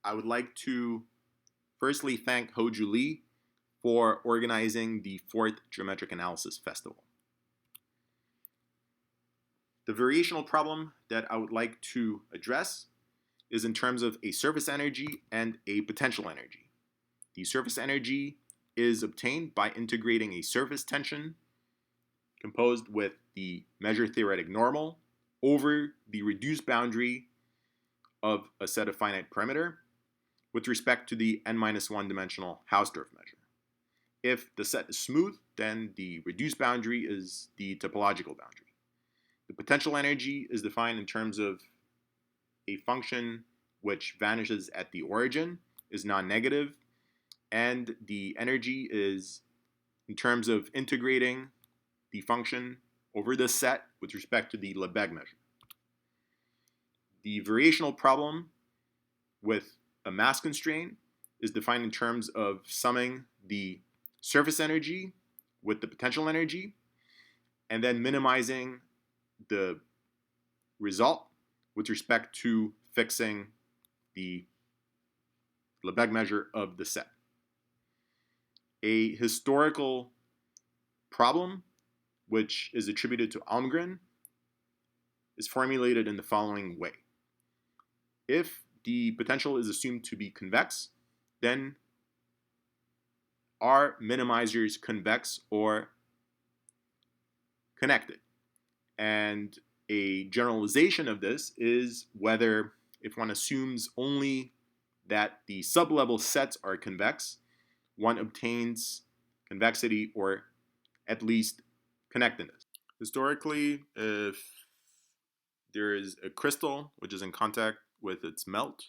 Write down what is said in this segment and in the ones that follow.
I would like to firstly thank Hoju Lee for organizing the 4th Geometric Analysis Festival. The variational problem that I would like to address is in terms of a surface energy and a potential energy. The surface energy is obtained by integrating a surface tension composed with the measure theoretic normal over the reduced boundary of a set of finite perimeter with respect to the n-1 dimensional Hausdorff measure. If the set is smooth, then the reduced boundary is the topological boundary. The potential energy is defined in terms of a function which vanishes at the origin, is non-negative, and the energy is in terms of integrating the function over the set with respect to the Lebesgue measure. The variational problem with a mass constraint is defined in terms of summing the surface energy with the potential energy and then minimizing the result with respect to fixing the Lebesgue measure of the set. A historical problem, which is attributed to Almgren, is formulated in the following way. If the potential is assumed to be convex, then are minimizers convex or connected? And a generalization of this is whether, if one assumes only that the sublevel sets are convex, one obtains convexity or at least connectedness. Historically, if there is a crystal which is in contact with its melt,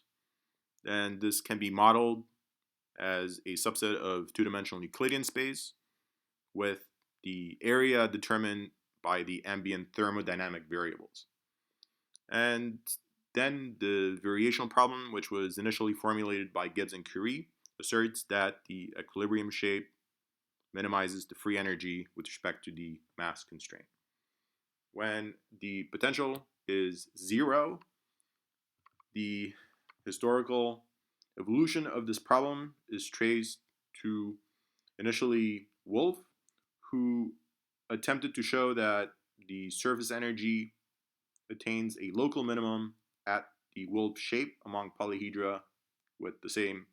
then this can be modeled as a subset of two-dimensional Euclidean space with the area determined by the ambient thermodynamic variables. And then the variational problem, which was initially formulated by Gibbs and Curie, asserts that the equilibrium shape minimizes the free energy with respect to the mass constraint. When the potential is 0, the historical evolution of this problem is traced to initially Wolff, who attempted to show that the surface energy attains a local minimum at the Wolff shape among polyhedra with the same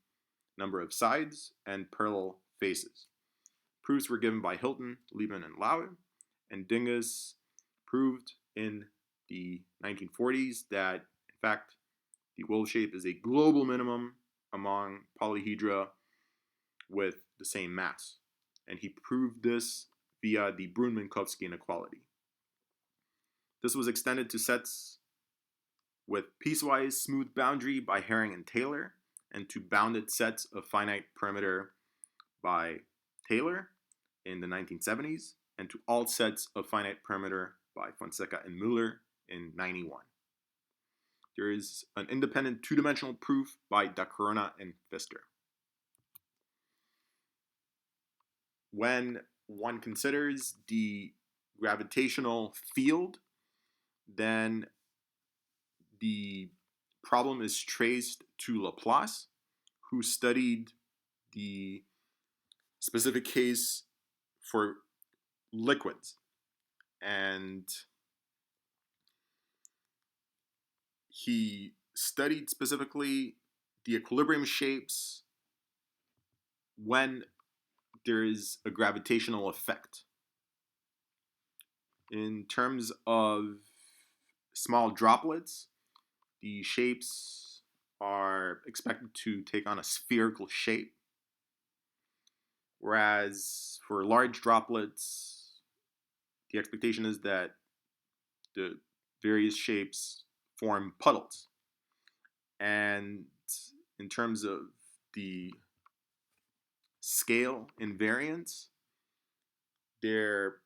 number of sides and parallel faces. Proofs were given by Hilton, Liebman, and Lauer, and Dingus proved in the 1940s that, in fact, the Wolff shape is a global minimum among polyhedra with the same mass. And he proved this via the Brun-Minkowski inequality. This was extended to sets with piecewise smooth boundary by Herring and Taylor, and to bounded sets of finite perimeter by Taylor in the 1970s, and to all sets of finite perimeter by Fonseca and Muller in 91. There is an independent two-dimensional proof by Da Corona and Pfister. When one considers the gravitational field, then the problem is traced to Laplace, who studied the specific case for liquids. And he studied specifically the equilibrium shapes when there is a gravitational effect. In terms of small droplets, the shapes are expected to take on a spherical shape, whereas for large droplets, the expectation is that the various shapes form puddles. And in terms of the scale invariance, there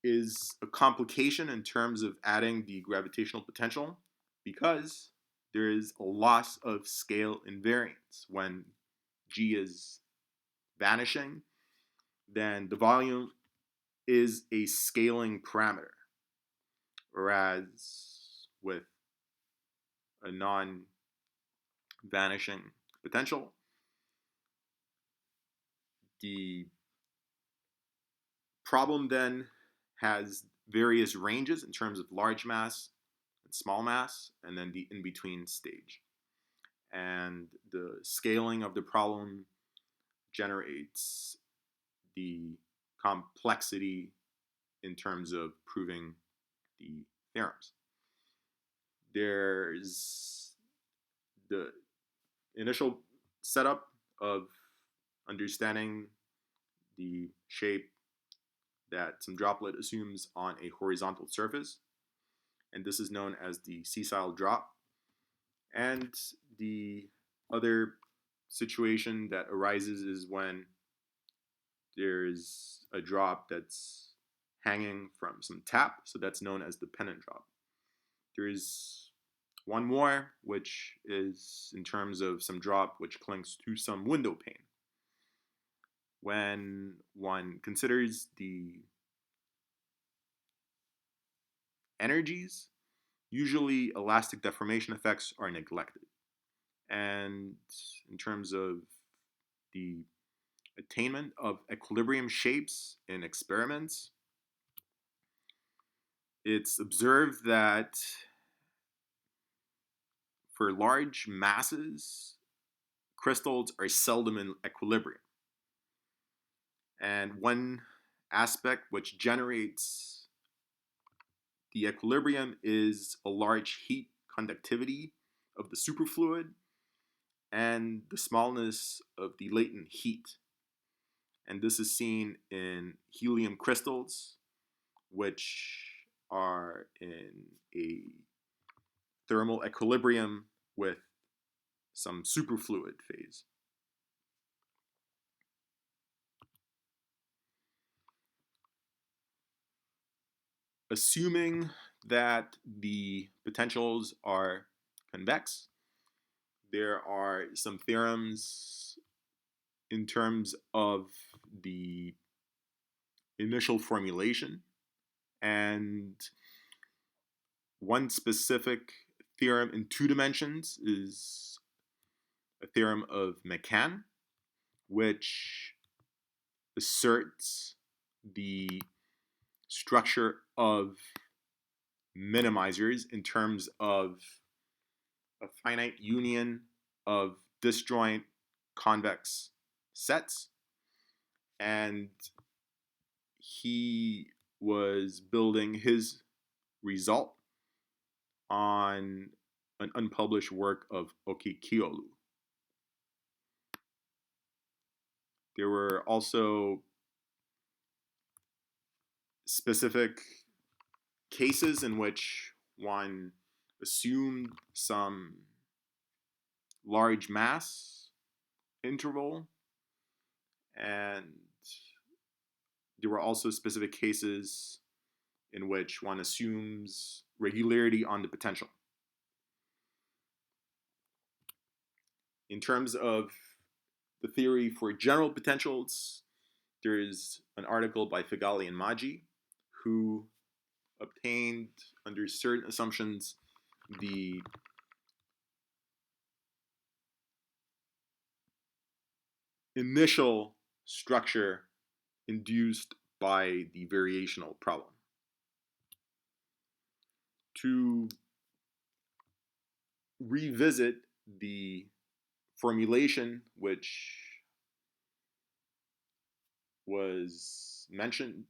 is a complication in terms of adding the gravitational potential because there is a loss of scale invariance. When G is vanishing, then the volume is a scaling parameter, whereas with a vanishing potential. The problem then has various ranges in terms of large mass and small mass, and then the in-between stage. And the scaling of the problem generates the complexity in terms of proving the theorems. There's the initial setup of understanding the shape that some droplet assumes on a horizontal surface, and this is known as the sessile drop. And the other situation that arises is when there's a drop that's hanging from some tap, so that's known as the pennant drop. There is one more, which is in terms of some drop which clings to some window pane. When one considers the energies, usually elastic deformation effects are neglected. And in terms of the attainment of equilibrium shapes in experiments, it's observed that for large masses, crystals are seldom in equilibrium. And one aspect which generates the equilibrium is a large heat conductivity of the superfluid and the smallness of the latent heat. And this is seen in helium crystals, which are in a thermal equilibrium with some superfluid phase. Assuming that the potentials are convex, there are some theorems in terms of the initial formulation, and one specific theorem in 2 dimensions is a theorem of McCann, which asserts the structure of minimizers in terms of a finite union of disjoint convex sets. And he was building his result on an unpublished work of Okikiolu. There were also specific cases in which one assumed some large mass interval, and there were also specific cases in which one assumes regularity on the potential. In terms of the theory for general potentials, there is an article by Figali and Maggi who obtained, under certain assumptions, the initial structure induced by the variational problem. To revisit the formulation which was mentioned,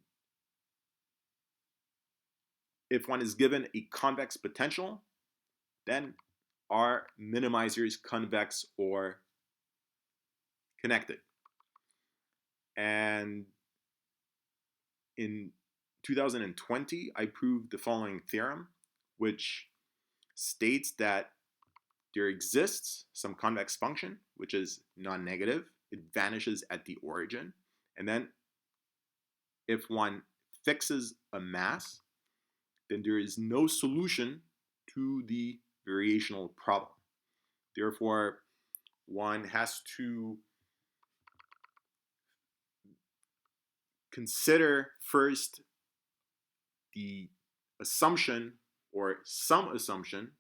if one is given a convex potential, then are minimizers convex or connected? And in 2020, I proved the following theorem, which states that there exists some convex function, which is non-negative. It vanishes at the origin. And then if one fixes a mass, then there is no solution to the variational problem. Therefore, one has to consider first the assumption or some assumption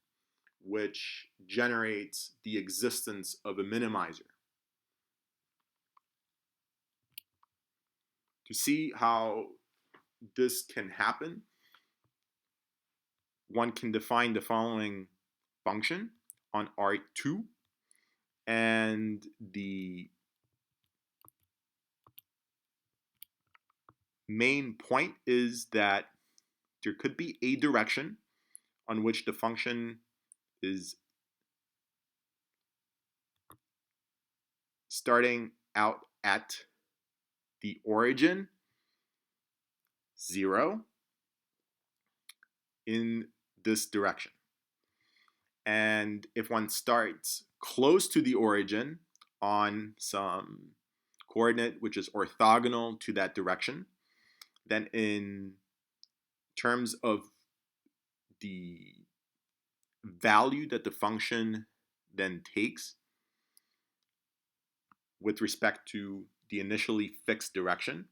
which generates the existence of a minimizer. To see how this can happen, one can define the following function on R2, and the main point is that there could be a direction on which the function is starting out at the origin 0 in this direction. And if one starts close to the origin on some coordinate which is orthogonal to that direction, then in terms of the value that the function then takes with respect to the initially fixed direction,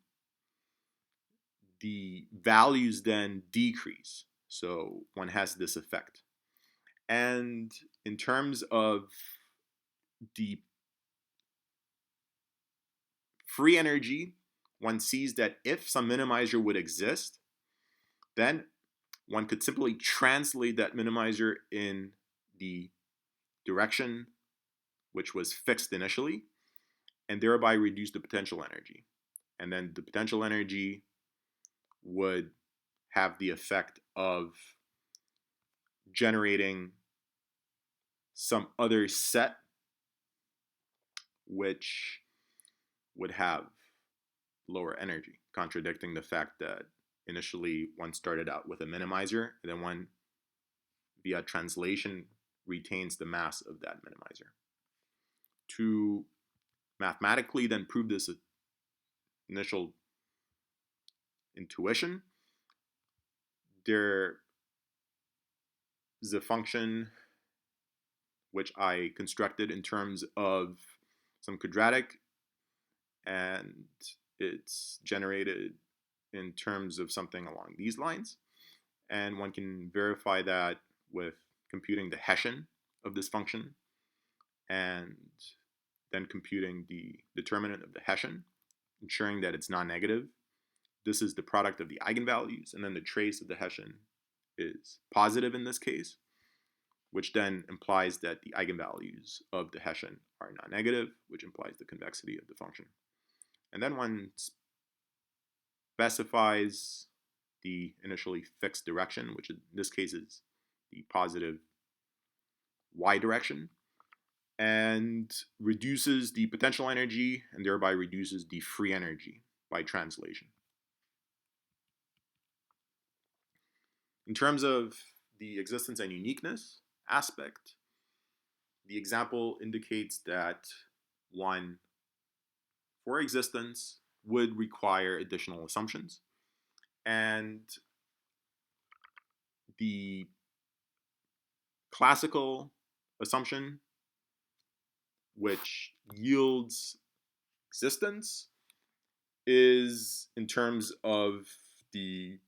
the values then decrease. So one has this effect. And in terms of the free energy, one sees that if some minimizer would exist, then one could simply translate that minimizer in the direction which was fixed initially, and thereby reduce the potential energy. And then the potential energy would have the effect of generating some other set which would have lower energy, contradicting the fact that initially one started out with a minimizer, and then one, via translation, retains the mass of that minimizer. To mathematically then prove this initial intuition, there is a function which I constructed in terms of some quadratic, and it's generated in terms of something along these lines. And one can verify that with computing the Hessian of this function and then computing the determinant of the Hessian, ensuring that it's non-negative. This is the product of the eigenvalues, and then the trace of the Hessian is positive in this case, which then implies that the eigenvalues of the Hessian are non-negative, which implies the convexity of the function. And then one specifies the initially fixed direction, which in this case is the positive y direction, and reduces the potential energy and thereby reduces the free energy by translation. In terms of the existence and uniqueness aspect, the example indicates that one, for existence, would require additional assumptions, and the classical assumption which yields existence is in terms of the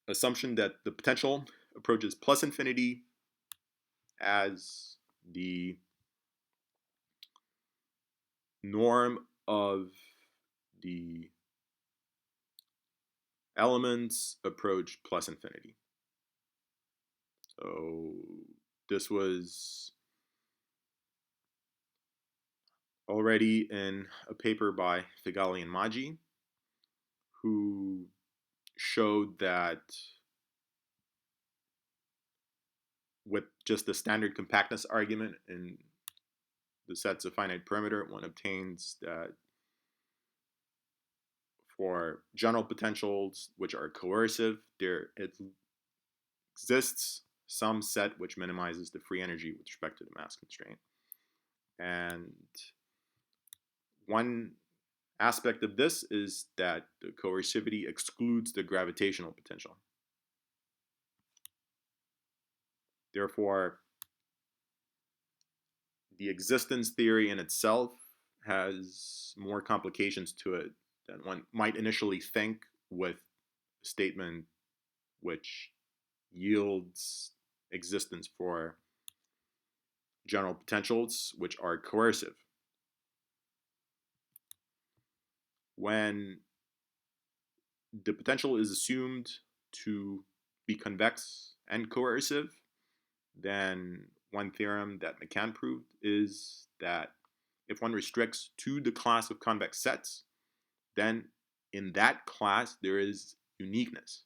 assumption that the potential approaches plus infinity as the norm of the elements approach plus infinity. So this was already in a paper by Figali and Maggi, who showed that with just the standard compactness argument in the sets of finite perimeter, one obtains that for general potentials which are coercive, there exists some set which minimizes the free energy with respect to the mass constraint. And one aspect of this is that the coercivity excludes the gravitational potential. Therefore, the existence theory in itself has more complications to it than one might initially think with a statement which yields existence for general potentials, which are coercive. When the potential is assumed to be convex and coercive, then one theorem that McCann proved is that if one restricts to the class of convex sets, then in that class there is uniqueness.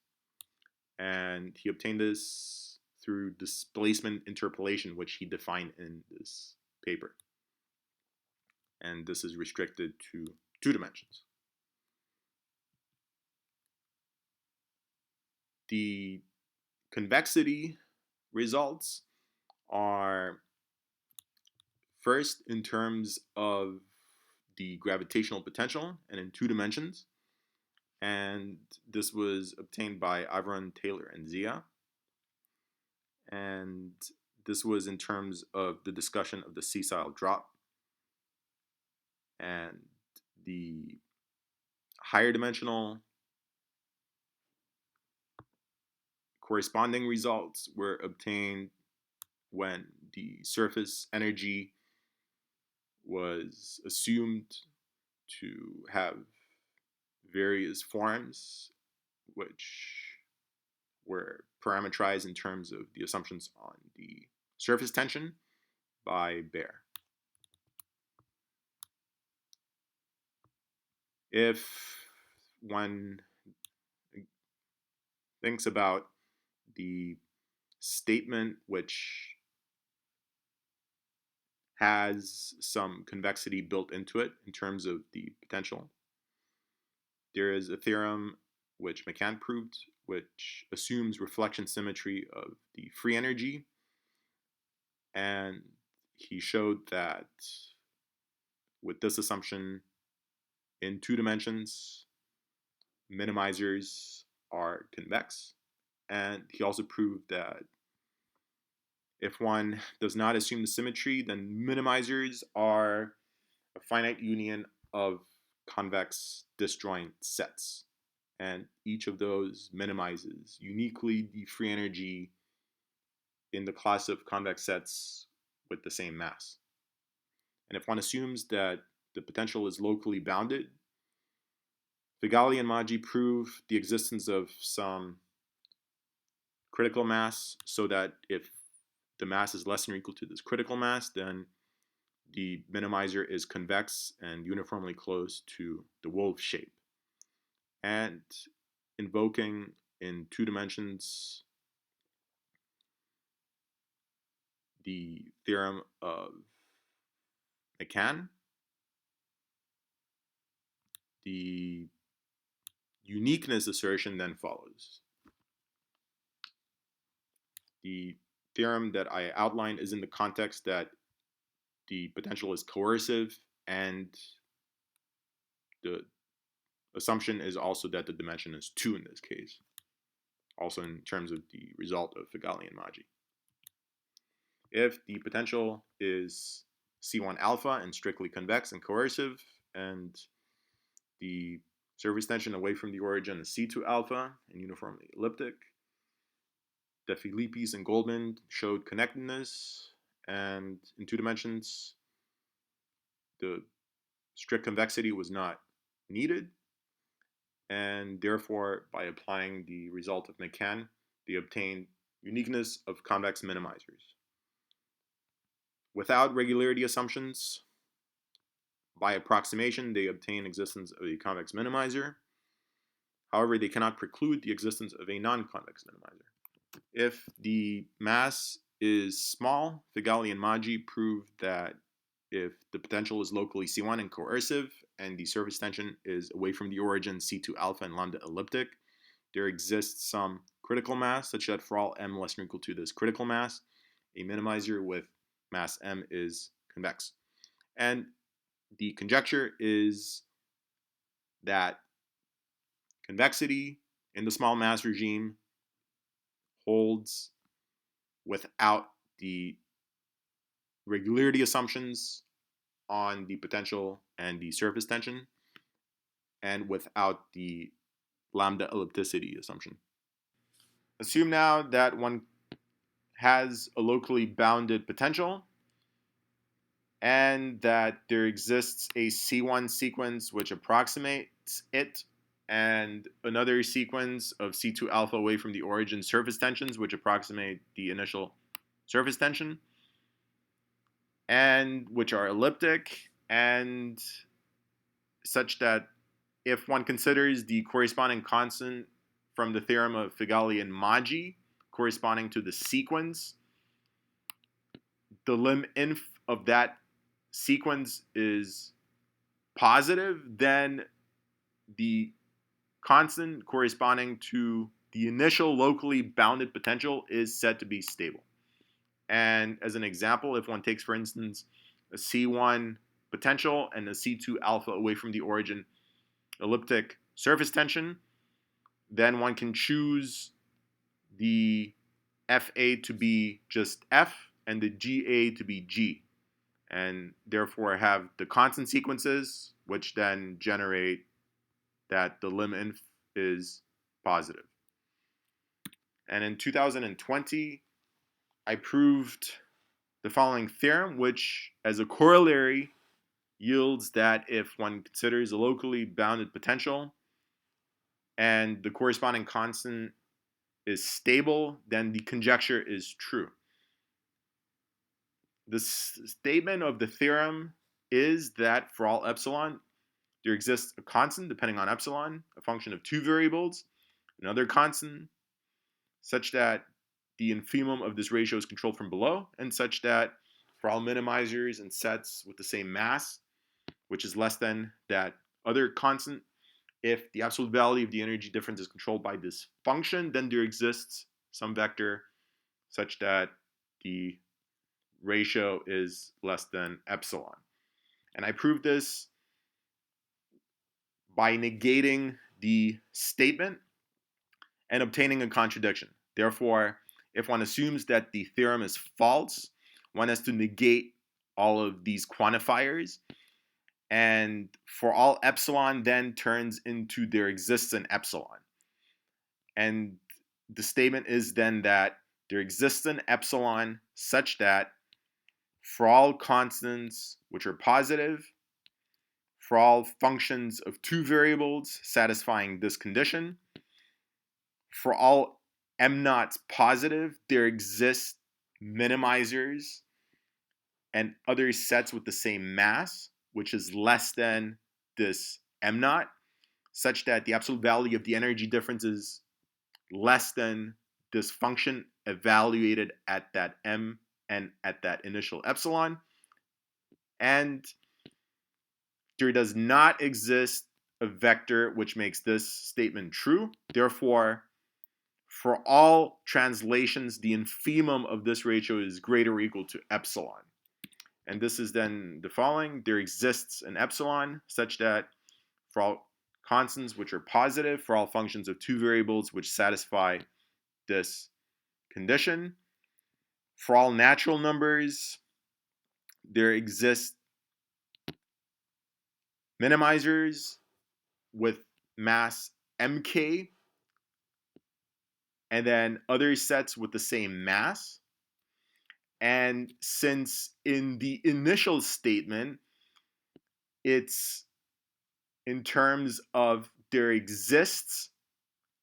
And he obtained this through displacement interpolation, which he defined in this paper. And this is restricted to 2 dimensions. The convexity results are first in terms of the gravitational potential and in 2 dimensions. And this was obtained by Avron, Taylor, and Zia. And this was in terms of the discussion of the sessile drop and the higher dimensional corresponding results were obtained when the surface energy was assumed to have various forms which were parameterized in terms of the assumptions on the surface tension by Baer. If one thinks about the statement which has some convexity built into it in terms of the potential, there is a theorem which McCann proved, which assumes reflection symmetry of the free energy. And he showed that with this assumption in 2 dimensions, minimizers are convex. And he also proved that if one does not assume the symmetry, then minimizers are a finite union of convex disjoint sets. And each of those minimizes uniquely the free energy in the class of convex sets with the same mass. And if one assumes that the potential is locally bounded, Figali and Maggi prove the existence of some critical mass so that if the mass is less than or equal to this critical mass, then the minimizer is convex and uniformly close to the wolf shape. And invoking in 2 dimensions the theorem of McCann, the uniqueness assertion then follows. The theorem that I outlined is in the context that the potential is coercive, and the assumption is also that the dimension is 2 in this case, also in terms of the result of Figali and Maggi. If the potential is C1 alpha and strictly convex and coercive, and the surface tension away from the origin is C2 alpha and uniformly elliptic, De Filippis and Goldman showed connectedness, and in 2 dimensions, the strict convexity was not needed, and therefore, by applying the result of McCann, they obtained uniqueness of convex minimizers. Without regularity assumptions, by approximation, they obtain existence of a convex minimizer. However, they cannot preclude the existence of a non-convex minimizer. If the mass is small, Figali and Maggi proved that if the potential is locally C1 and coercive, and the surface tension is away from the origin C2 alpha and lambda elliptic, there exists some critical mass such that for all m less than or equal to this critical mass, a minimizer with mass m is convex. And the conjecture is that convexity in the small mass regime holds without the regularity assumptions on the potential and the surface tension, and without the lambda ellipticity assumption. Assume now that one has a locally bounded potential, and that there exists a C1 sequence which approximates it, and another sequence of C2 alpha away from the origin surface tensions which approximate the initial surface tension, and which are elliptic, and such that if one considers the corresponding constant from the theorem of Figali and Maggi corresponding to the sequence, the lim inf of that sequence is positive, then the constant corresponding to the initial locally bounded potential is said to be stable. And as an example, if one takes, for instance, a C1 potential and a C2 alpha away from the origin elliptic surface tension, then one can choose the FA to be just F and the GA to be G, and therefore have the constant sequences, which then generate that the lim inf is positive. And in 2020, I proved the following theorem, which as a corollary yields that if one considers a locally bounded potential and the corresponding constant is stable, then the conjecture is true. The statement of the theorem is that for all epsilon, there exists a constant depending on epsilon, a function of two variables, another constant, such that the infimum of this ratio is controlled from below, and such that for all minimizers and sets with the same mass, which is less than that other constant, if the absolute value of the energy difference is controlled by this function, then there exists some vector such that the ratio is less than epsilon. And I proved this by negating the statement and obtaining a contradiction. Therefore, if one assumes that the theorem is false, one has to negate all of these quantifiers, and for all epsilon then turns into there exists an epsilon. And the statement is then that there exists an epsilon such that for all constants which are positive, for all functions of two variables satisfying this condition, for all m naughts positive, there exist minimizers and other sets with the same mass, which is less than this m naught, such that the absolute value of the energy difference is less than this function evaluated at that m and at that initial epsilon. And there does not exist a vector which makes this statement true. Therefore, for all translations, the infimum of this ratio is greater or equal to epsilon. And this is then the following. There exists an epsilon such that for all constants which are positive, for all functions of two variables which satisfy this condition, for all natural numbers, there exist minimizers with mass mk, and then other sets with the same mass. And since in the initial statement, it's in terms of there exists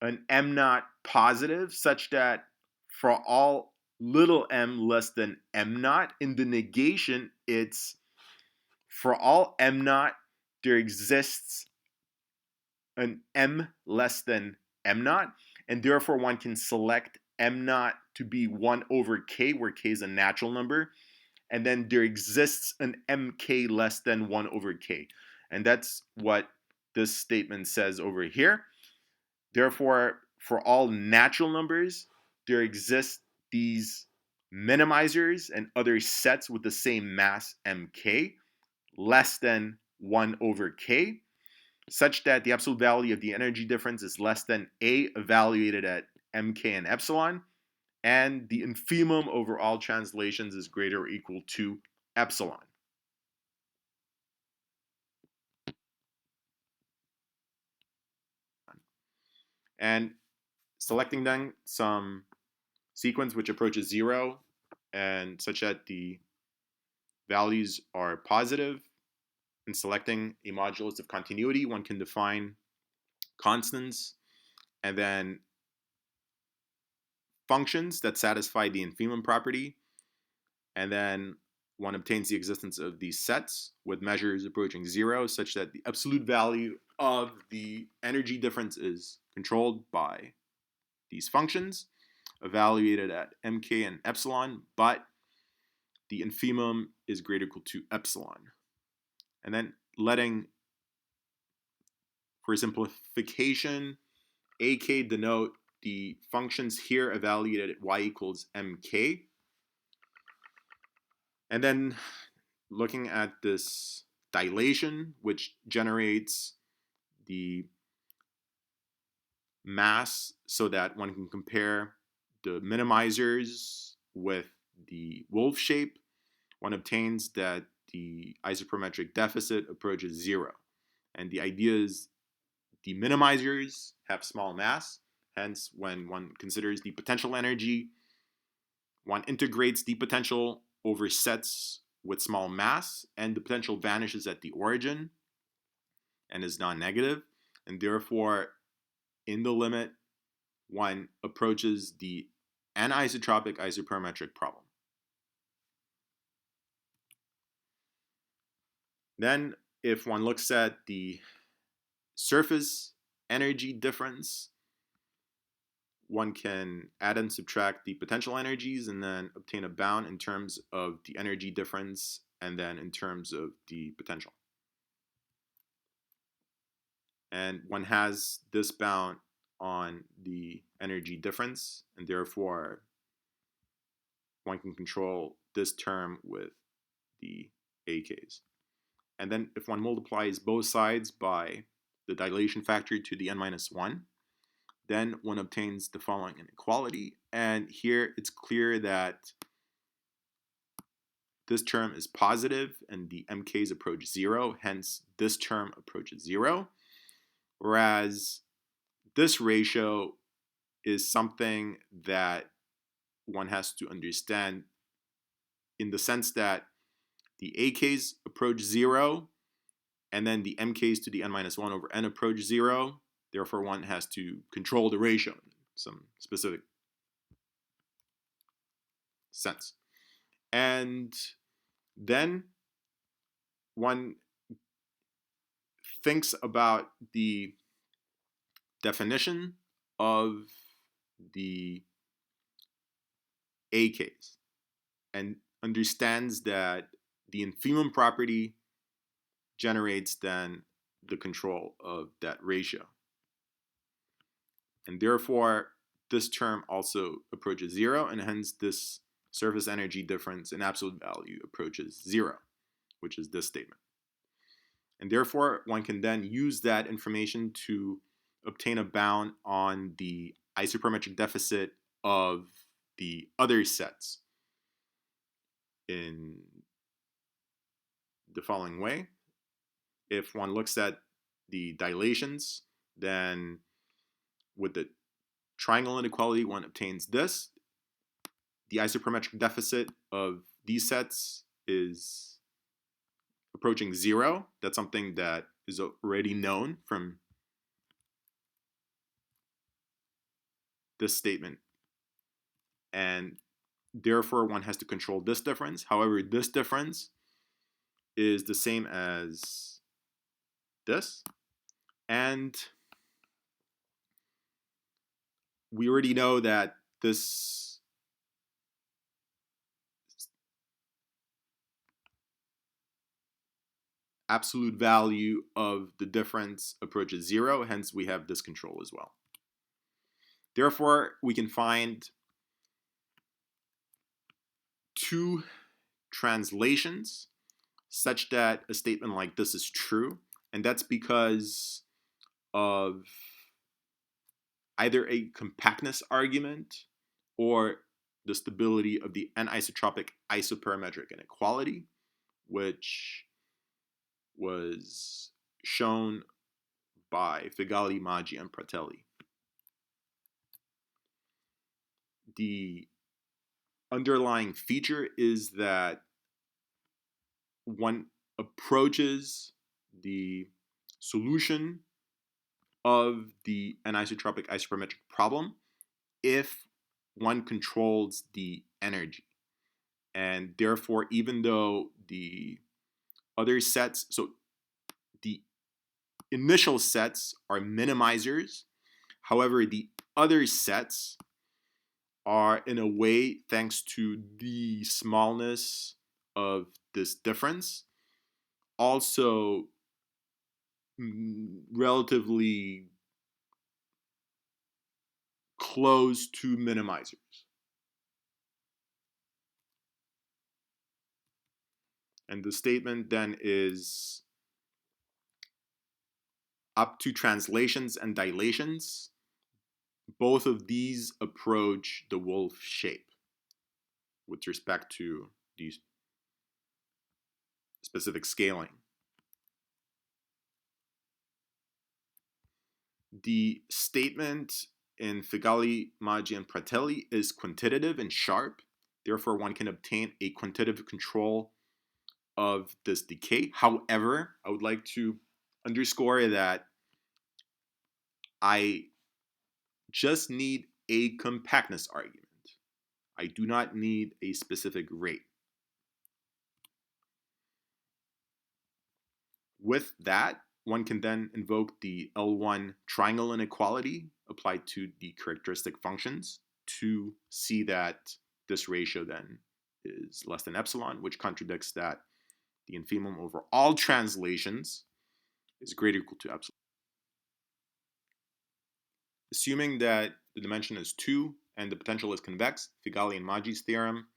an m naught positive such that for all little m less than m naught, in the negation, it's for all m naught, there exists an m less than m naught, and therefore one can select m naught to be 1 over k, where k is a natural number, and then there exists an mk less than 1 over k. And that's what this statement says over here. Therefore, for all natural numbers, there exist these minimizers and other sets with the same mass mk less than 1 over k, such that the absolute value of the energy difference is less than A evaluated at mk and epsilon, and the infimum over all translations is greater or equal to epsilon. And selecting then some sequence which approaches 0 and such that the values are positive, in selecting a modulus of continuity, one can define constants and then functions that satisfy the infimum property, and then one obtains the existence of these sets with measures approaching zero, such that the absolute value of the energy difference is controlled by these functions, evaluated at mk and epsilon, but the infimum is greater or equal to epsilon. And then letting, for simplification, ak denote the functions here evaluated at y equals mk. And then looking at this dilation, which generates the mass so that one can compare the minimizers with the wolf shape, one obtains that the isoprometric deficit approaches zero. And the idea is the minimizers have small mass, hence when one considers the potential energy, one integrates the potential over sets with small mass, and the potential vanishes at the origin and is non-negative, and therefore in the limit one approaches the anisotropic isoperimetric problem. Then if one looks at the surface energy difference, one can add and subtract the potential energies and then obtain a bound in terms of the energy difference and then in terms of the potential. And one has this bound on the energy difference, and therefore one can control this term with the AKs. And then if one multiplies both sides by the dilation factor to the n-1, then one obtains the following inequality. And here it's clear that this term is positive and the MKs approach zero, hence this term approaches zero. Whereas this ratio is something that one has to understand in the sense that the AKs approach zero and then the MKs to the n-1 over n approach zero. Therefore, one has to control the ratio in some specific sense. And then one thinks about the definition of the AKs and understands that the infimum property generates then the control of that ratio. And therefore, this term also approaches zero, and hence this surface energy difference in absolute value approaches zero, which is this statement. And therefore, one can then use that information to obtain a bound on the isoperimetric deficit of the other sets in the following way. If one looks at the dilations, then with the triangle inequality, one obtains this. The isoperimetric deficit of these sets is approaching zero. That's something that is already known from this statement. And therefore, one has to control this difference. However, this difference is the same as this. And we already know that this absolute value of the difference approaches zero, hence we have this control as well. Therefore, we can find two translations such that a statement like this is true, and that's because of either a compactness argument or the stability of the anisotropic isoperimetric inequality, which was shown by Figali, Maggi, and Pratelli. The underlying feature is that one approaches the solution of the anisotropic isoprometric problem if one controls the energy. And therefore, even though the other sets, so the initial sets are minimizers, however, the other sets are, in a way, thanks to the smallness of this difference, also relatively close to minimizers. And the statement then is up to translations and dilations, both of these approach the wolf shape with respect to the specific scaling. The statement in Figali, Maggi, and Pratelli is quantitative and sharp. Therefore, one can obtain a quantitative control of this decay. However, I would like to underscore that I just need a compactness argument. I do not need a specific rate. With that, one can then invoke the L1 triangle inequality applied to the characteristic functions to see that this ratio then is less than epsilon, which contradicts that the infimum over all translations is greater or equal to epsilon. Assuming that the dimension is 2 and the potential is convex, Figali and Maggi's theorem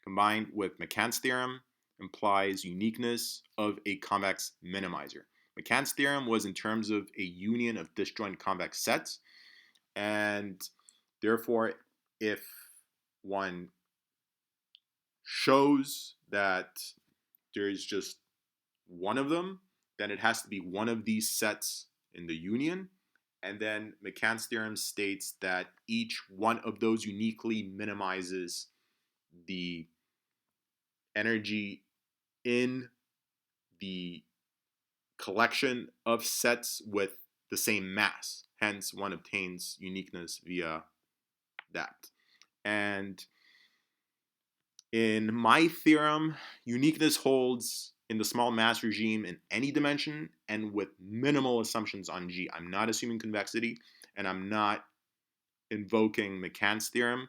combined with McCann's theorem implies uniqueness of a convex minimizer. McCann's theorem was in terms of a union of disjoint convex sets, and therefore, if one shows that there is just one of them, then it has to be one of these sets in the union. And then McCann's theorem states that each one of those uniquely minimizes the energy in the collection of sets with the same mass. Hence, one obtains uniqueness via that. And in my theorem, uniqueness holds in the small mass regime in any dimension and with minimal assumptions on G. I'm not assuming convexity, and I'm not invoking McCann's theorem,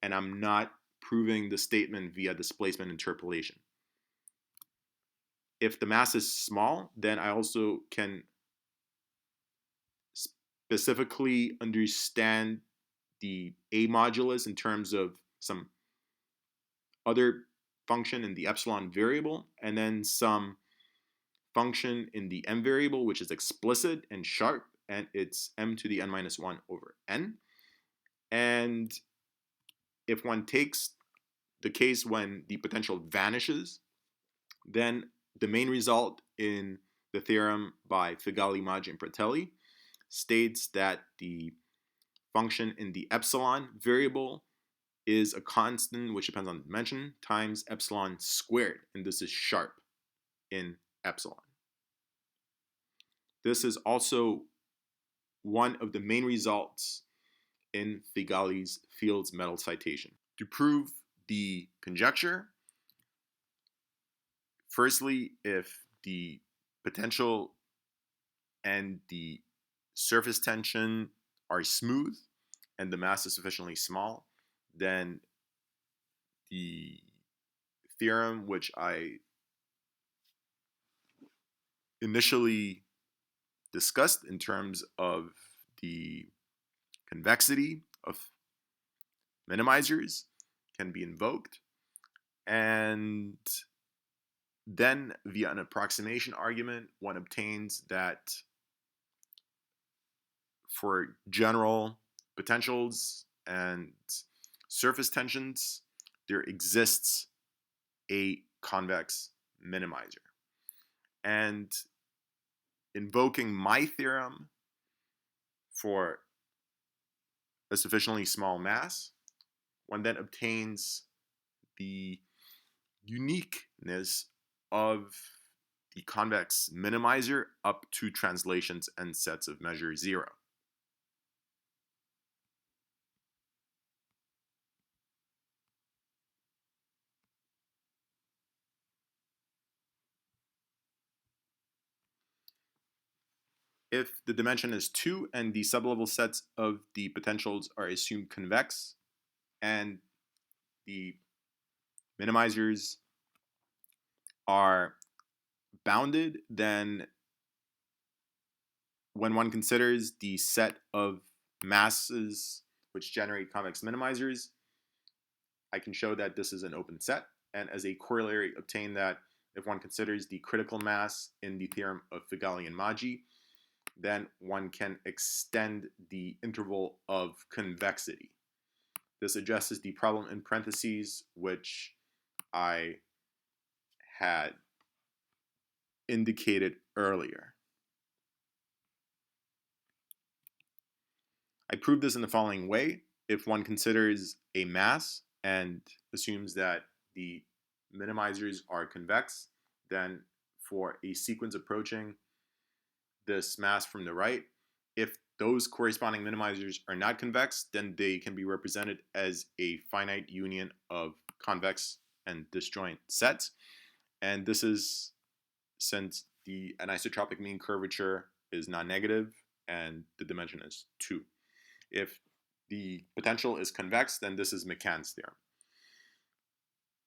and I'm not proving the statement via displacement interpolation. If the mass is small, then I also can specifically understand the A modulus in terms of some other function in the epsilon variable, and then some function in the m variable, which is explicit and sharp, and it's m to the n minus 1 over n. And if one takes the case when the potential vanishes, then the main result in the theorem by Figali, Maggi, and Pratelli states that the function in the epsilon variable is a constant which depends on the dimension times epsilon squared, and this is sharp in epsilon. This is also one of the main results in Figali's Fields medal citation. To prove the conjecture, firstly, if the potential and the surface tension are smooth and the mass is sufficiently small, then the theorem which I initially discussed in terms of the convexity of minimizers can be invoked, and then via an approximation argument one obtains that for general potentials and surface tensions there exists a convex minimizer. And invoking my theorem for a sufficiently small mass, one then obtains the uniqueness of the convex minimizer up to translations and sets of measure 0. If the dimension is 2 and the sublevel sets of the potentials are assumed convex and the minimizers are bounded, then when one considers the set of masses which generate convex minimizers, I can show that this is an open set. And as a corollary, obtain that if one considers the critical mass in the theorem of Figali and Maggi, then one can extend the interval of convexity. This addresses the problem in parentheses, which I had indicated earlier. I prove this in the following way. If one considers a mass and assumes that the minimizers are convex, then for a sequence approaching this mass from the right, if those corresponding minimizers are not convex, then they can be represented as a finite union of convex and disjoint sets. And this is since the anisotropic mean curvature is non-negative and the dimension is 2. If the potential is convex, then this is McCann's theorem.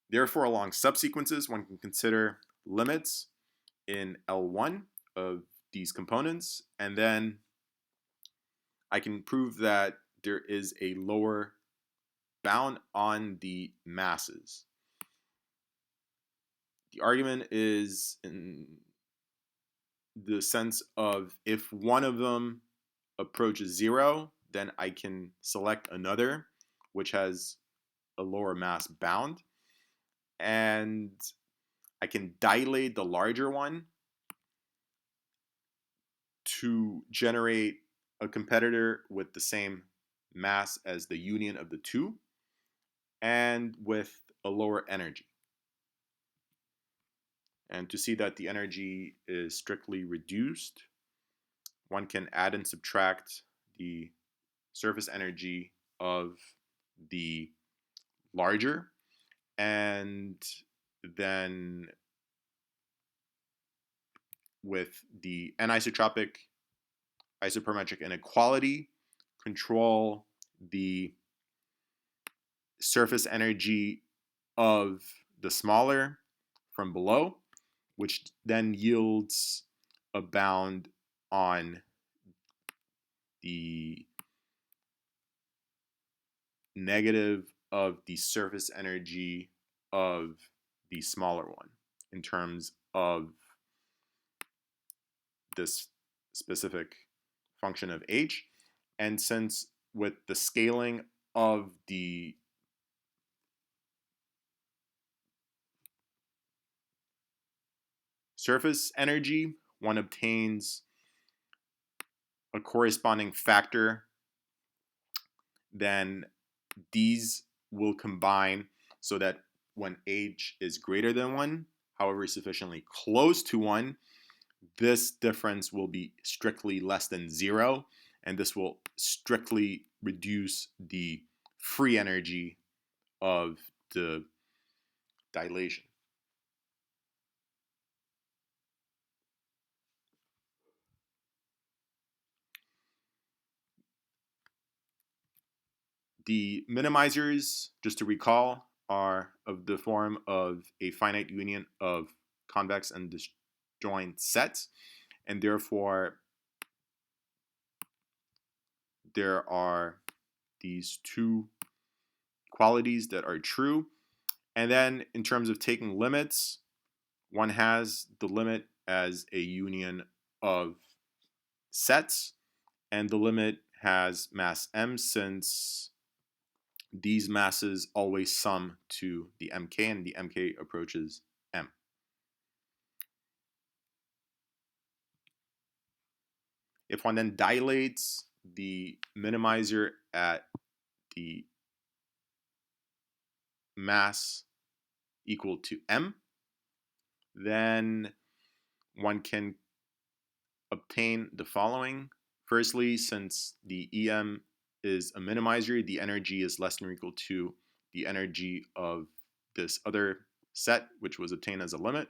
Therefore, along subsequences, one can consider limits in L1 of these components, and then I can prove that there is a lower bound on the masses. The argument is in the sense of if one of them approaches 0, then I can select another which has a lower mass bound, and I can dilate the larger one to generate a competitor with the same mass as the union of the two and with a lower energy. And to see that the energy is strictly reduced, one can add and subtract the surface energy of the larger, and then with the anisotropic isoperimetric inequality, control the surface energy of the smaller from below, which then yields a bound on the negative of the surface energy of the smaller one in terms of this specific function of h. And since with the scaling of the surface energy, one obtains a corresponding factor, then these will combine so that when h is greater than 1, however sufficiently close to 1, this difference will be strictly less than 0, and this will strictly reduce the free energy of the dilation. The minimizers, just to recall, are of the form of a finite union of convex and disjoint sets, and therefore there are these two qualities that are true. And then in terms of taking limits, one has the limit as a union of sets, and the limit has mass m since these masses always sum to the mk and the mk approaches m. If one then dilates the minimizer at the mass equal to m, then one can obtain the following. Firstly, since the EM is a minimizer, the energy is less than or equal to the energy of this other set, which was obtained as a limit.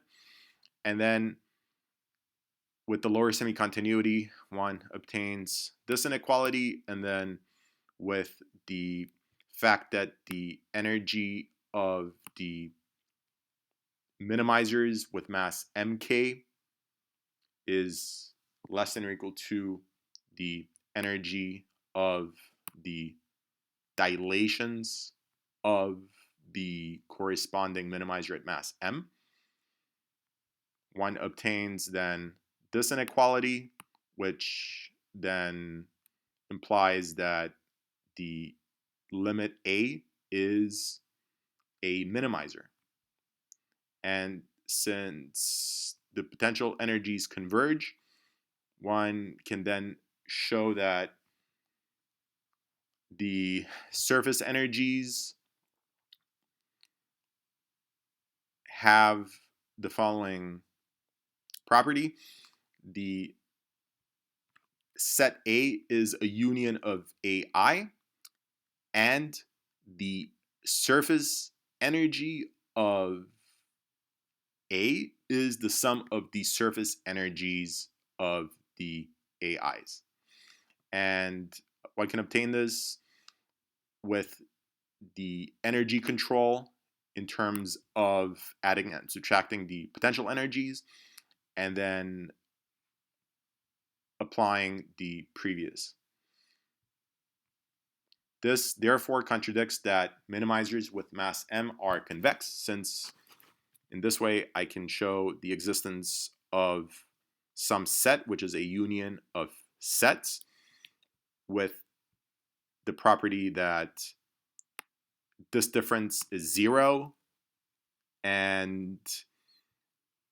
And then with the lower semi-continuity, one obtains this inequality, and then with the fact that the energy of the minimizers with mass mk is less than or equal to the energy of the dilations of the corresponding minimizer at mass m, one obtains then this inequality, which then implies that the limit A is a minimizer. And since the potential energies converge, one can then show that the surface energies have the following property. The set A is a union of AI, and the surface energy of A is the sum of the surface energies of the AIs. And one can obtain this with the energy control in terms of adding and subtracting the potential energies, and then applying the previous. This therefore contradicts that minimizers with mass m are convex, since in this way I can show the existence of some set, which is a union of sets, with the property that this difference is 0, and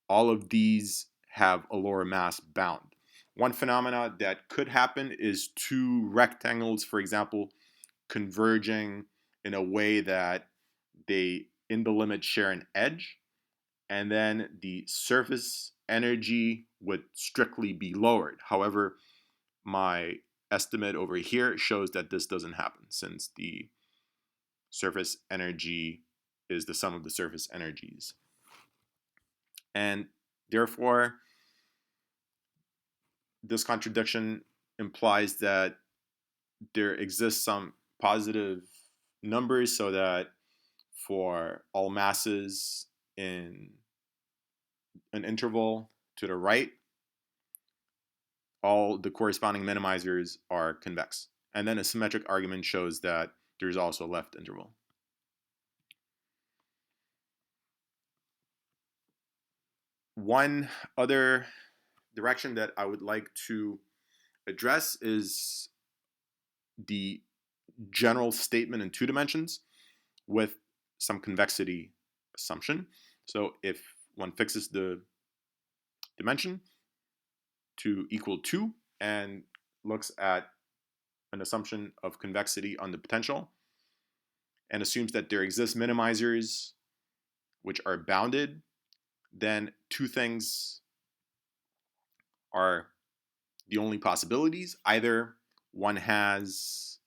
all of these have a lower mass bound. One phenomena that could happen is two rectangles, for example, converging in a way that they, in the limit, share an edge, and then the surface energy would strictly be lowered. However, my estimate over here shows that this doesn't happen, since the surface energy is the sum of the surface energies. And therefore, this contradiction implies that there exists some positive numbers, so that for all masses in an interval to the right, all the corresponding minimizers are convex. And then a symmetric argument shows that there's also a left interval. One other direction that I would like to address is the general statement in 2 dimensions with some convexity assumption. So if one fixes the dimension to equal 2 and looks at an assumption of convexity on the potential and assumes that there exist minimizers which are bounded, then two things are the only possibilities. Either one has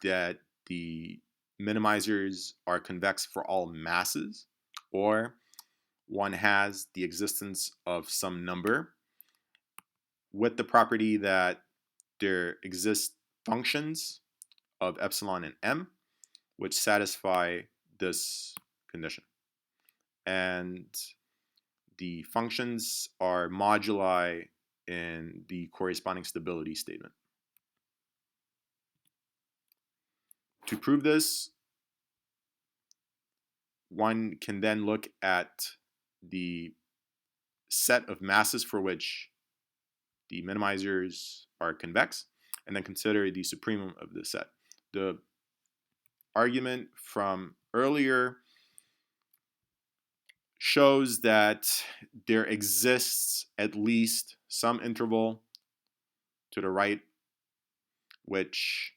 that the minimizers are convex for all masses, or one has the existence of some number with the property that there exist functions of epsilon and m which satisfy this condition. And the functions are moduli in the corresponding stability statement. To prove this, one can then look at the set of masses for which the minimizers are convex, and then consider the supremum of the set. The argument from earlier shows that there exists at least some interval to the right which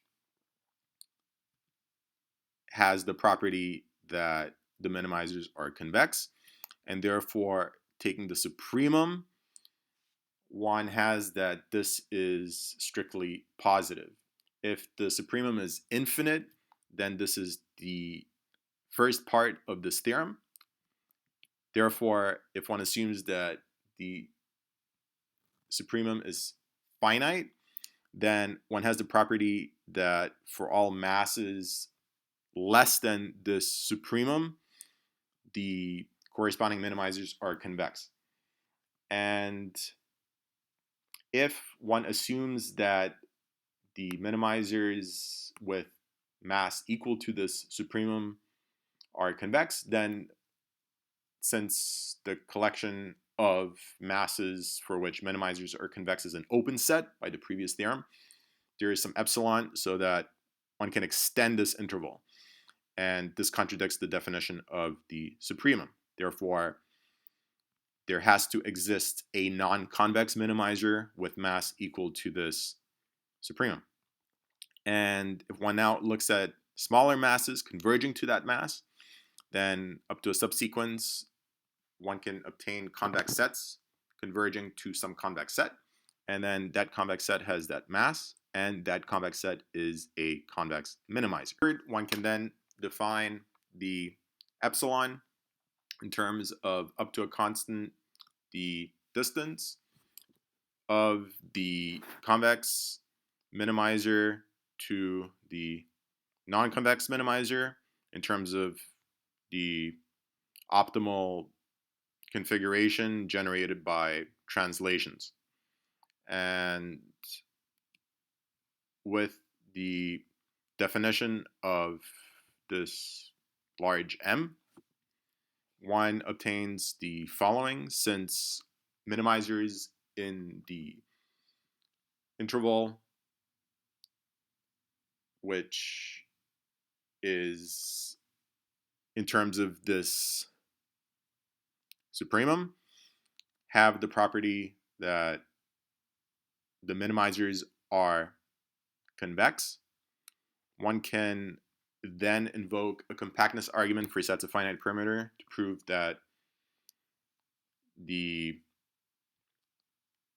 has the property that the minimizers are convex, and therefore taking the supremum, one has that this is strictly positive. If the supremum is infinite, then this is the first part of this theorem. Therefore, if one assumes that the supremum is finite, then one has the property that for all masses less than this supremum, the corresponding minimizers are convex. And if one assumes that the minimizers with mass equal to this supremum are convex, then since the collection of masses for which minimizers are convex is an open set by the previous theorem, there is some epsilon so that one can extend this interval. And this contradicts the definition of the supremum. Therefore, there has to exist a non-convex minimizer with mass equal to this supremum. And if one now looks at smaller masses converging to that mass, then up to a subsequence, one can obtain convex sets converging to some convex set. And then that convex set has that mass, and that convex set is a convex minimizer. Third, one can then define the epsilon in terms of up to a constant the distance of the convex minimizer to the non-convex minimizer in terms of the optimal configuration generated by translations. And with the definition of this large M, one obtains the following, since minimizers in the interval, which is in terms of this supremum, have the property that the minimizers are convex, one can then invoke a compactness argument for sets of finite perimeter to prove that the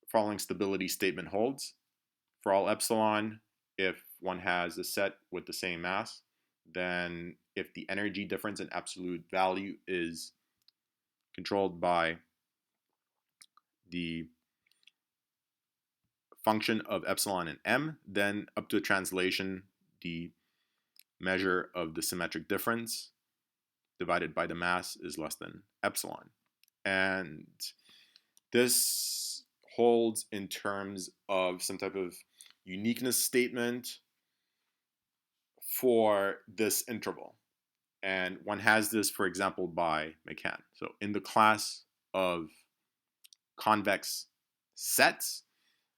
following stability statement holds. For all epsilon, if one has a set with the same mass, then if the energy difference in absolute value is controlled by the function of epsilon and m, then up to a translation, the measure of the symmetric difference divided by the mass is less than epsilon. And this holds in terms of some type of uniqueness statement for this interval. And one has this, for example, by McCann. So in the class of convex sets,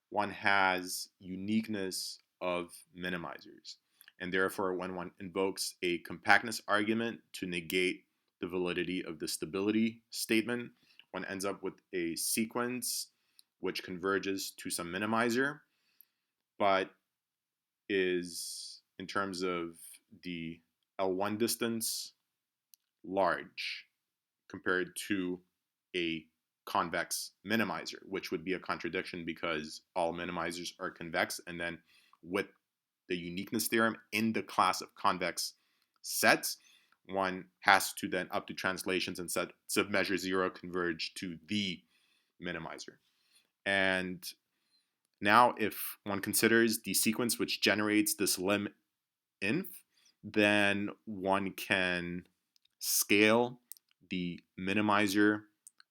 one has uniqueness of minimizers. And therefore, when one invokes a compactness argument to negate the validity of the stability statement, one ends up with a sequence which converges to some minimizer, but is, in terms of the L1 distance, large compared to a convex minimizer, which would be a contradiction because all minimizers are convex. And then with the uniqueness theorem in the class of convex sets, one has to then up to translations and sets of measure 0 converge to the minimizer. And now if one considers the sequence which generates this lim inf, then one can scale the minimizer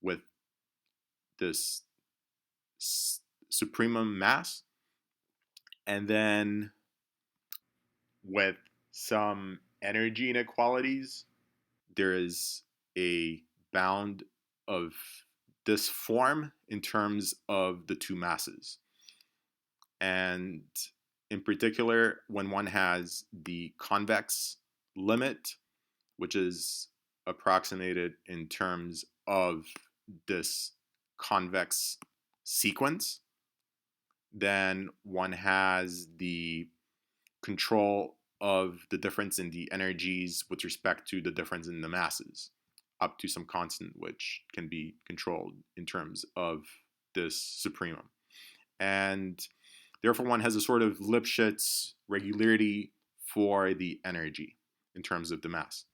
with this supremum mass, and then with some energy inequalities, there is a bound of this form in terms of the two masses. And in particular, when one has the convex limit, which is approximated in terms of this convex sequence, then one has the control of the difference in the energies with respect to the difference in the masses. up to some constant which can be controlled in terms of this supremum. And therefore, one has a sort of Lipschitz regularity for the energy in terms of the mass.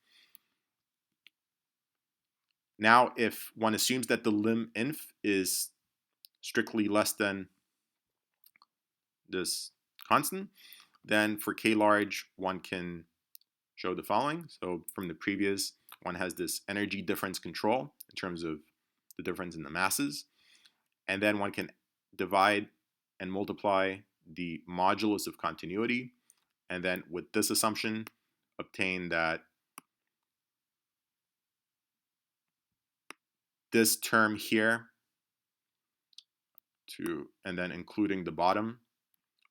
Now, if one assumes that the lim inf is strictly less than this constant, then for k large, one can show the following. So from the previous, one has this energy difference control in terms of the difference in the masses. And then one can divide and multiply the modulus of continuity. And then with this assumption, obtain that this term here, and then including the bottom,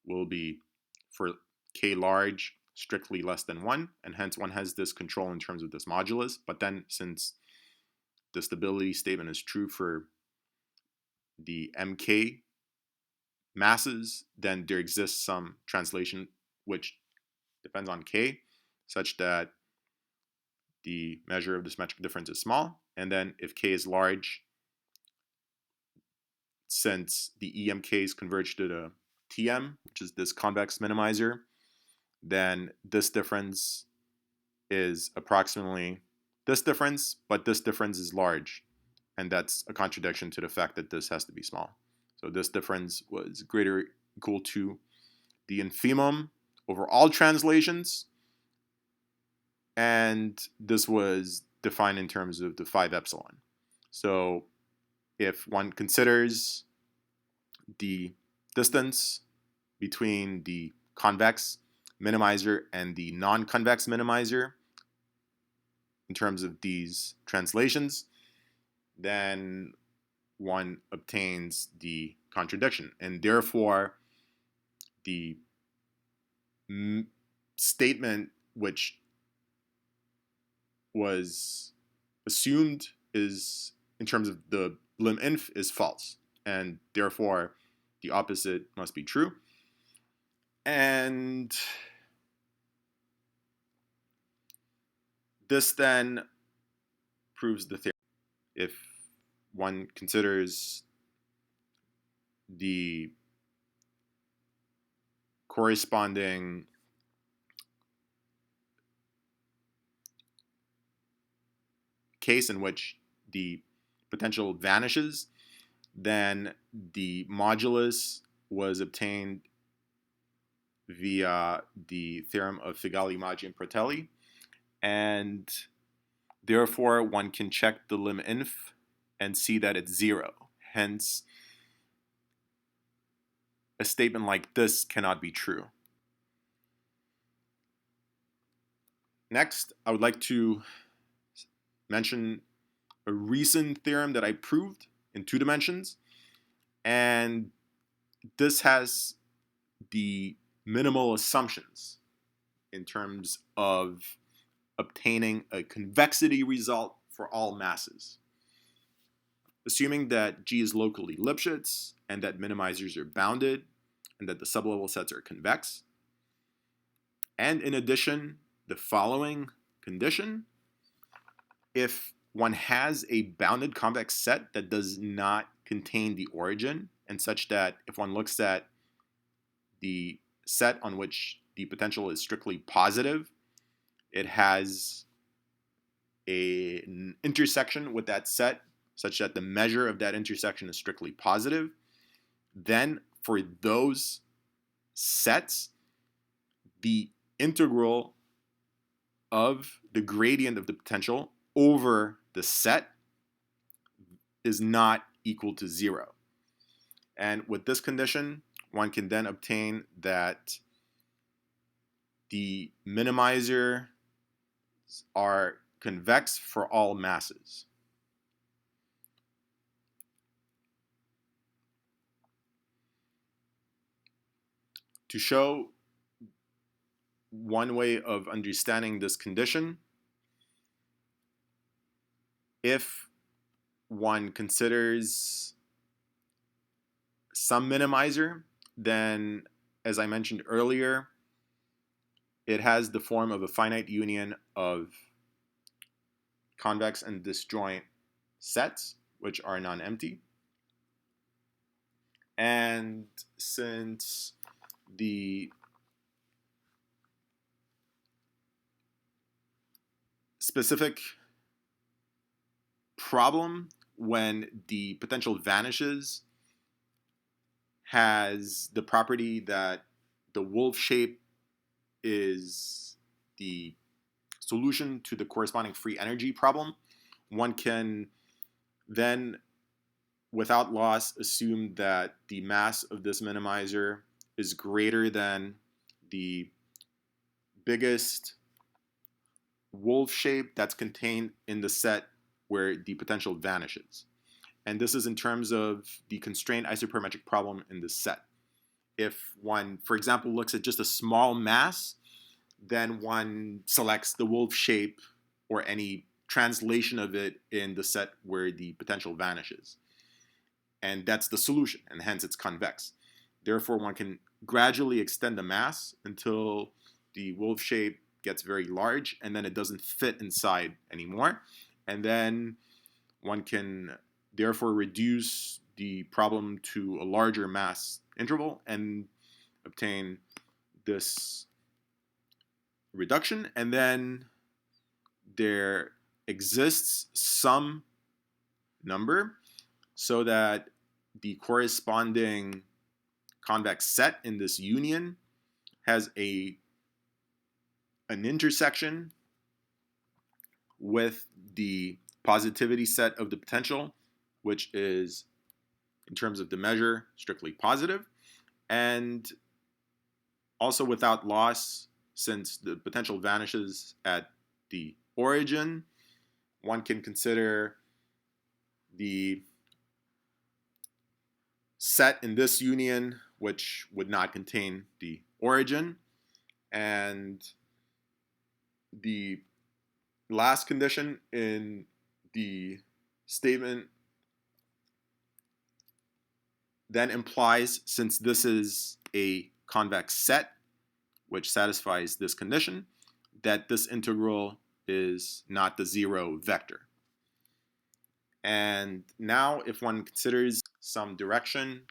will be for k large strictly less than 1, and hence one has this control in terms of this modulus. But then since the stability statement is true for the mk masses, then there exists some translation which depends on k, such that the measure of the symmetric difference is small. And then if k is large, since the EMKs converge to the TM, which is this convex minimizer, then this difference is approximately this difference, but this difference is large. And that's a contradiction to the fact that this has to be small. So this difference was greater or equal to the infimum over all translations. And this was defined in terms of the 5 epsilon. So if one considers the distance between the convex minimizer and the non-convex minimizer in terms of these translations, then one obtains the contradiction. And therefore, the statement which was assumed is, in terms of the lim inf, is false. And therefore, the opposite must be true. And this then proves the theorem. If one considers the corresponding case in which the potential vanishes, then the modulus was obtained via the theorem of Figali, Maggi, and Pratelli, and therefore one can check the lim inf and see that it's 0. Hence, a statement like this cannot be true. Next, I would like to mention a recent theorem that I proved in 2 dimensions, and this has the minimal assumptions in terms of obtaining a convexity result for all masses. Assuming that G is locally Lipschitz and that minimizers are bounded and that the sublevel sets are convex. And in addition, the following condition: if one has a bounded convex set that does not contain the origin, and such that if one looks at the set on which the potential is strictly positive, it has an intersection with that set such that the measure of that intersection is strictly positive, then for those sets, the integral of the gradient of the potential over the set is not equal to 0. And with this condition, one can then obtain that the minimizers are convex for all masses. To show one way of understanding this condition, if one considers some minimizer, then, as I mentioned earlier, it has the form of a finite union of convex and disjoint sets, which are non-empty. And since the specific problem when the potential vanishes has the property that the wolf shape is the solution to the corresponding free energy problem, one can then, without loss, assume that the mass of this minimizer is greater than the biggest wolf shape that's contained in the set where the potential vanishes. And this is in terms of the constrained isoperimetric problem in this set. If one, for example, looks at just a small mass, then one selects the wolf shape or any translation of it in the set where the potential vanishes. And that's the solution, and hence it's convex. Therefore, one can gradually extend the mass until the wolf shape gets very large, and then it doesn't fit inside anymore. And then one can therefore reduce the problem to a larger mass interval and obtain this reduction. And then there exists some number so that the corresponding convex set in this union has an intersection with the positivity set of the potential, which is, in terms of the measure, strictly positive. And also without loss, since the potential vanishes at the origin, one can consider the set in this union, which would not contain the origin. And the last condition in the statement then implies, since this is a convex set which satisfies this condition, that this integral is not the zero vector. And now if one considers some direction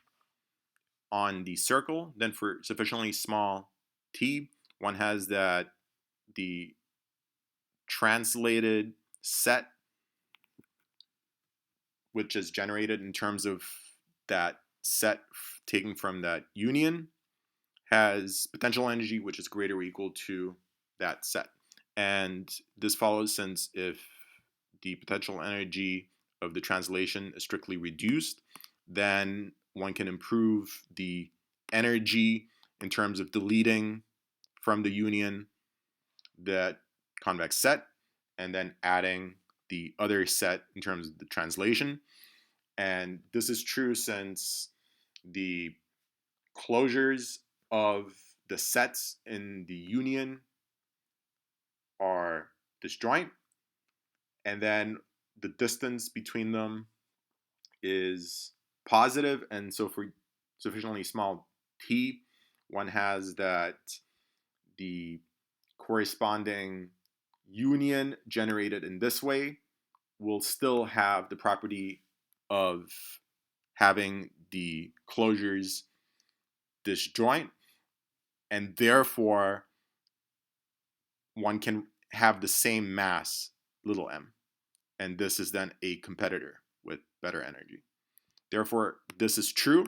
on the circle, then for sufficiently small t, one has that the translated set, which is generated in terms of that set taken from that union, has potential energy which is greater or equal to that set. And this follows since if the potential energy of the translation is strictly reduced, then one can improve the energy in terms of deleting from the union that convex set and then adding the other set in terms of the translation. And this is true since the closures of the sets in the union are disjoint, and then the distance between them is positive. And so for sufficiently small t, one has that the corresponding union generated in this way will still have the property of having the closures disjoint, and therefore one can have the same mass, little m, and this is then a competitor with better energy. Therefore, this is true,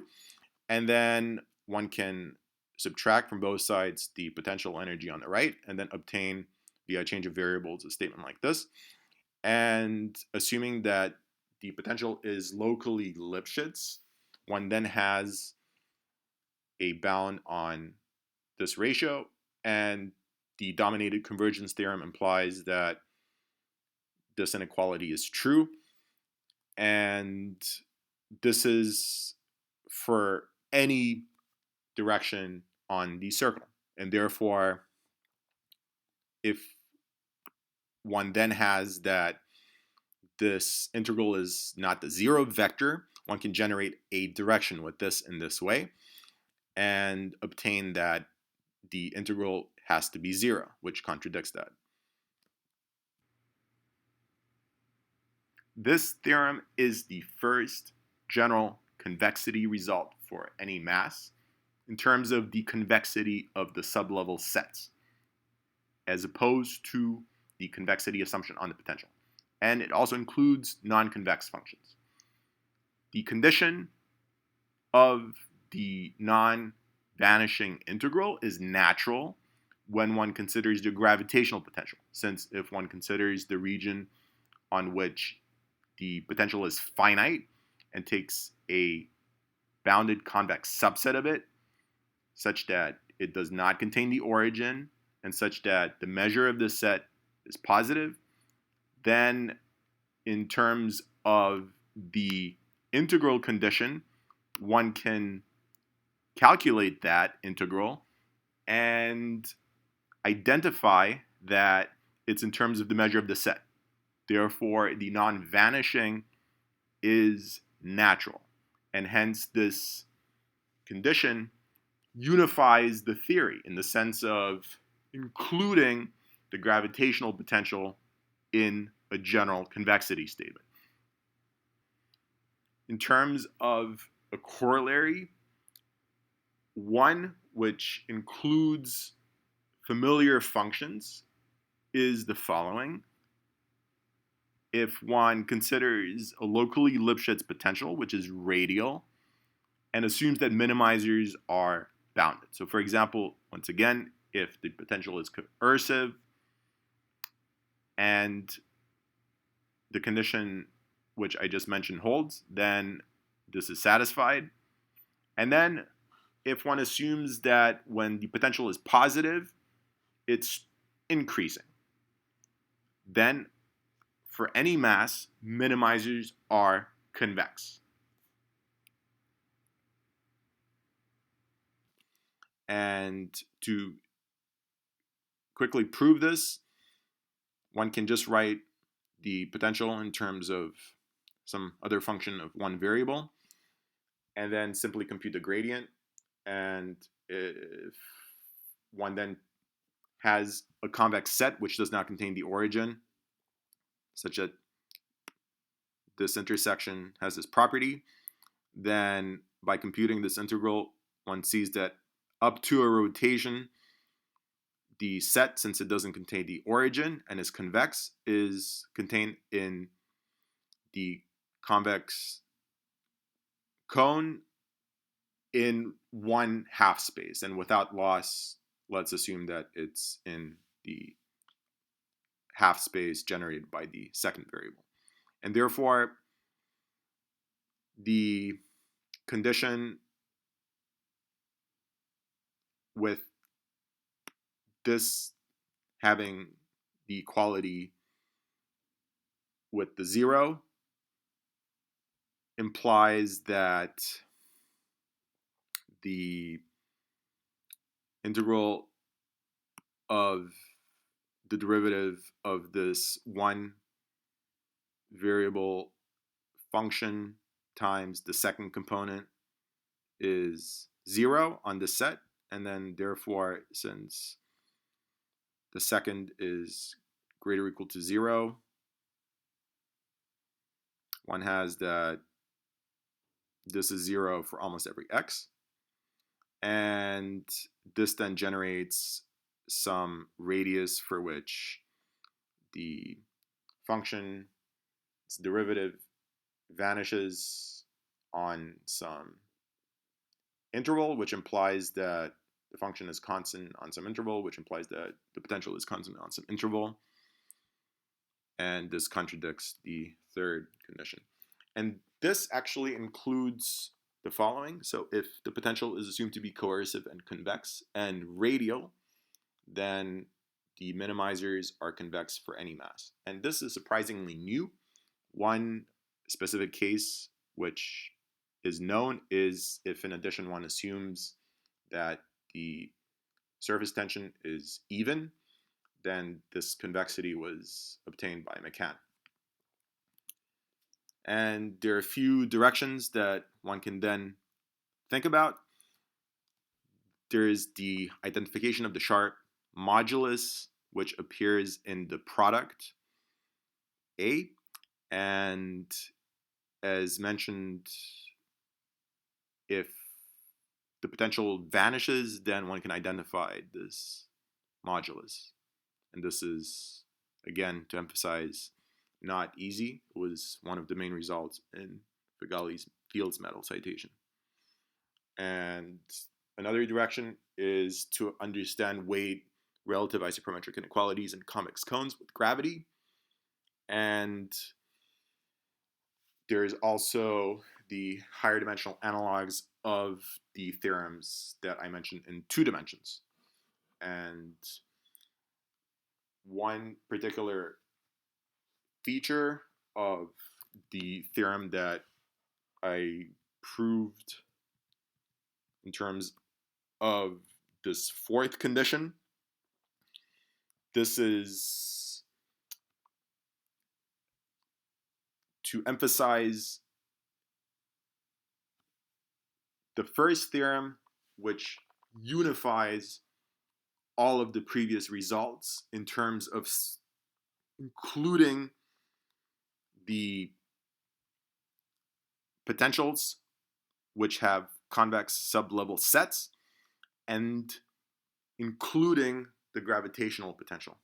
and then one can subtract from both sides the potential energy on the right and then obtain, via change of variables, a statement like this. And assuming that the potential is locally Lipschitz, one then has a bound on this ratio, and the dominated convergence theorem implies that this inequality is true. And this is for any direction on the circle. And therefore, if one then has that this integral is not the zero vector, one can generate a direction with this in this way and obtain that the integral has to be zero, which contradicts that. This theorem is the first general convexity result for any mass in terms of the convexity of the sublevel sets, as opposed to the convexity assumption on the potential. And it also includes non-convex functions. The condition of the non-vanishing integral is natural when one considers the gravitational potential, since if one considers the region on which the potential is finite and takes a bounded convex subset of it, such that it does not contain the origin and such that the measure of this set is positive, then in terms of the integral condition, one can calculate that integral and identify that it's in terms of the measure of the set. Therefore, the non-vanishing is natural, and hence this condition unifies the theory in the sense of including the gravitational potential in a general convexity statement. In terms of a corollary, one which includes familiar functions is the following. If one considers a locally Lipschitz potential, which is radial, and assumes that minimizers are bounded. So for example, once again, if the potential is coercive and the condition which I just mentioned holds, then this is satisfied. And then if one assumes that when the potential is positive, it's increasing, then for any mass, minimizers are convex. And to quickly prove this, one can just write the potential in terms of some other function of one variable, and then simply compute the gradient. And if one then has a convex set which does not contain the origin, such that this intersection has this property, then by computing this integral, one sees that up to a rotation, the set, since it doesn't contain the origin and is convex, is contained in the convex cone in one half space. And without loss, let's assume that it's in the half space generated by the second variable. And therefore, the condition with this having the equality with the zero implies that the integral of the derivative of this one variable function times the second component is zero on the set, and then therefore, since the second is greater or equal to zero, one has that this is zero for almost every x, and this then generates some radius for which the function's derivative vanishes on some interval, which implies that the function is constant on some interval, which implies that the potential is constant on some interval. And this contradicts the third condition. And this actually includes the following. So if the potential is assumed to be coercive and convex and radial, then the minimizers are convex for any mass. And this is surprisingly new. One specific case which is known is if in addition one assumes that the surface tension is even, then this convexity was obtained by McCann. And there are a few directions that one can then think about. There is the identification of the sharp modulus, which appears in the product A. And as mentioned, if the potential vanishes, then one can identify this modulus. And this is, again, to emphasize, not easy. It was one of the main results in Figali's Fields Medal citation. And another direction is to understand weight relative isochrometric inequalities in convex cones with gravity. And there's also the higher dimensional analogs of the theorems that I mentioned in 2 dimensions. And one particular feature of the theorem that I proved in terms of this 4th condition, this is to emphasize the first theorem, which unifies all of the previous results in terms of including the potentials, which have convex sublevel sets, and including the gravitational potential.